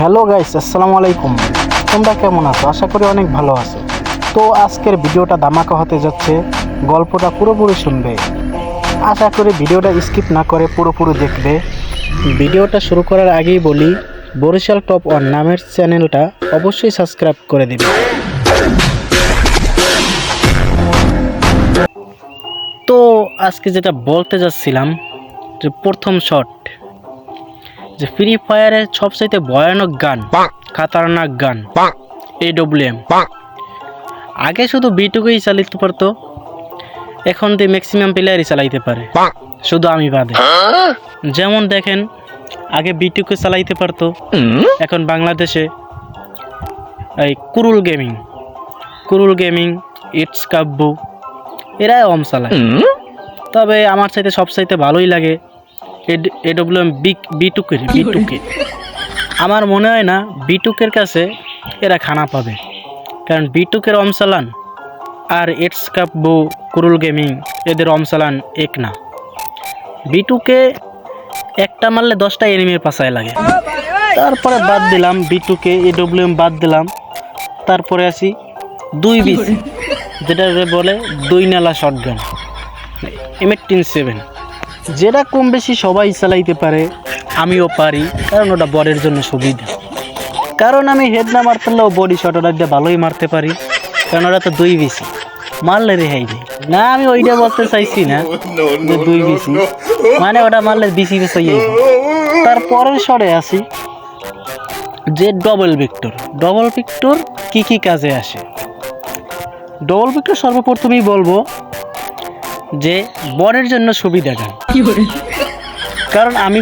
Hello guys, আসসালামু আলাইকুম। তোমরা কেমন আছো? আশা করি অনেক ভালো আছো। তো আজকের ভিডিওটা ধামাকা হতে যাচ্ছে, গল্পটা পুরোপুরি শুনবে। আশা করি ভিডিওটা স্কিপ না করে পুরোপুরি দেখবে। ভিডিওটা শুরু করার আগেই বলি, বরিশাল টপ 1 নামের চ্যানেলটা অবশ্যই সাবস্ক্রাইব করে দিবে। তো আজকে যেটা বলতে যাচ্ছিলাম, যে প্রথম শট, যে ফ্রি ফায়ারের সবচাইতে ভয়ানক গান, খাতারনাক গান AWM। আগে শুধু B2কেই চালাতে পারতো, এখন তো ম্যাক্সিমাম প্লেয়ারই চালাইতে পারে, শুধু আমি বাদে। যেমন দেখেন, আগে B2কে চালাইতে পারতো, এখন বাংলাদেশে এই কুরুল গেমিং, ইটস কাব্বু, এরাই ওম চালায়। তবে আমার চাইতে সবচাইতে ভালোই লাগে AWM B2কে। আমার মনে হয় না B2কের কাছে এরা খানা পাবে, কারণ B2কের অমসালান আর ইটস কাব্বু, কুরুল গেমিং এদের অমসালান এক না। B2কে একটা মারলে 10টা এনিমির পাশায় লাগে। তারপরে বাদ দিলাম B2কে, AWM বাদ দিলাম। তারপরে আসি 2BC, যেটা বলে 2 নালা শটগান, M187, যেটা কম বেশি সবাই চালাইতে পারে, আমিও পারি, কারণ ওটা বডের জন্য সুবিধা। কারণ আমি হেড না মারতে পারলেও বডি শট ওটা দিয়ে ভালোই মারতে পারি, কারণ ওটা তো 2BC, মারলে রেহাই নেই। না, আমি ওইটা বলতে চাইছি না যে 2BC মানে ওটা মারলে BC বেসাইয়াই। তারপরের শটে আসি যে ডবল ভিক্টর কি কাজে আসে। ডবল ভিক্টর সর্বপ্রথমেই বলবো যে বটের জন্য সুবিধা গান, কারণ আমি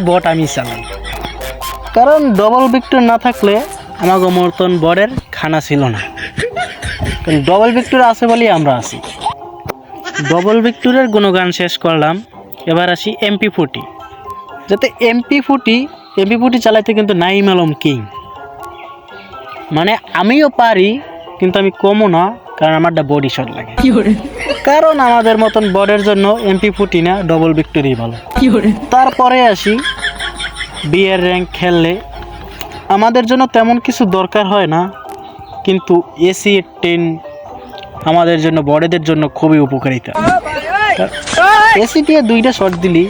চালাই। কারণ ডবল ভিক্টর না থাকলে আমাকে মতন বটের খানা ছিল না, কারণ ডবল ভিক্টর আছে বলেই আমরা আছি। ডবল ভিক্টরের গুণগান শেষ করলাম। এবার আসি MP40। যাতে MP40 চালাইতে কিন্তু নাইম আলম কিং, মানে আমিও পারি, কিন্তু আমি কমও না, কারণ আমারটা বডি শট লাগে। কারণ আমাদের মতন বডের জন্য MP40 না, ডবল ভিক্টরি ভালো। তারপরে আসি বিয়ের র্যাঙ্ক খেললে আমাদের জন্য তেমন কিছু দরকার হয় না, কিন্তু AC10 আমাদের জন্য, বড়দের জন্য খুবই উপকারিতা। AC10 2টা শট দিলি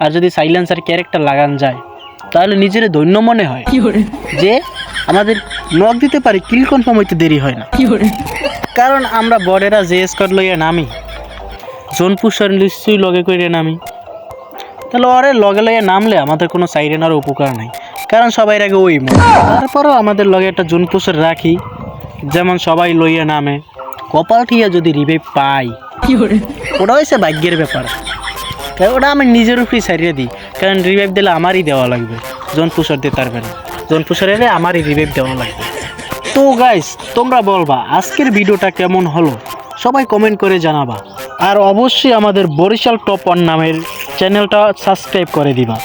আর যদি সাইলেন্সার ক্যারেক্টার লাগান যায়, তাহলে নিজের ধন্য মনে হয় যে আমাদের নক দিতে পারি, কিল কনফার্ম হইতে দেরি হয় না। কারণ আমরা বড়েরা যে স্কোয়াড লইয়া নামি, জোন পুষার নিশ্চয়ই লগে করে নামি, তাহলে ওরে লগে লইয়া নামলে আমাদের কোনো সাইরেনার উপকার নাই, কারণ সবাই আগে ওই মনে। তারপরেও আমাদের লগে একটা জোন পুষার রাখি, যেমন সবাই লইয়া নামে, কপাল ঠিয়া যদি রিভাইভ পাই, ওটা হয়েছে ভাগ্যের ব্যাপার। ওটা আমি নিজের উপরেই সারিয়ে দিই, কারণ রিভাইভ দিলে আমারই দেওয়া লাগবে, জোন পুষার দিতে পারবে না, জোন পুষারের আমারই রিভাইভ দেওয়া লাগবে। তো গাইস, তোমরা বলবা আজকের ভিডিওটা কেমন হলো, সবাই কমেন্ট করে জানাবা। আর অবশ্যই আমাদের বরিশাল টপ 1 নামের চ্যানেলটা সাবস্ক্রাইব করে দিবা।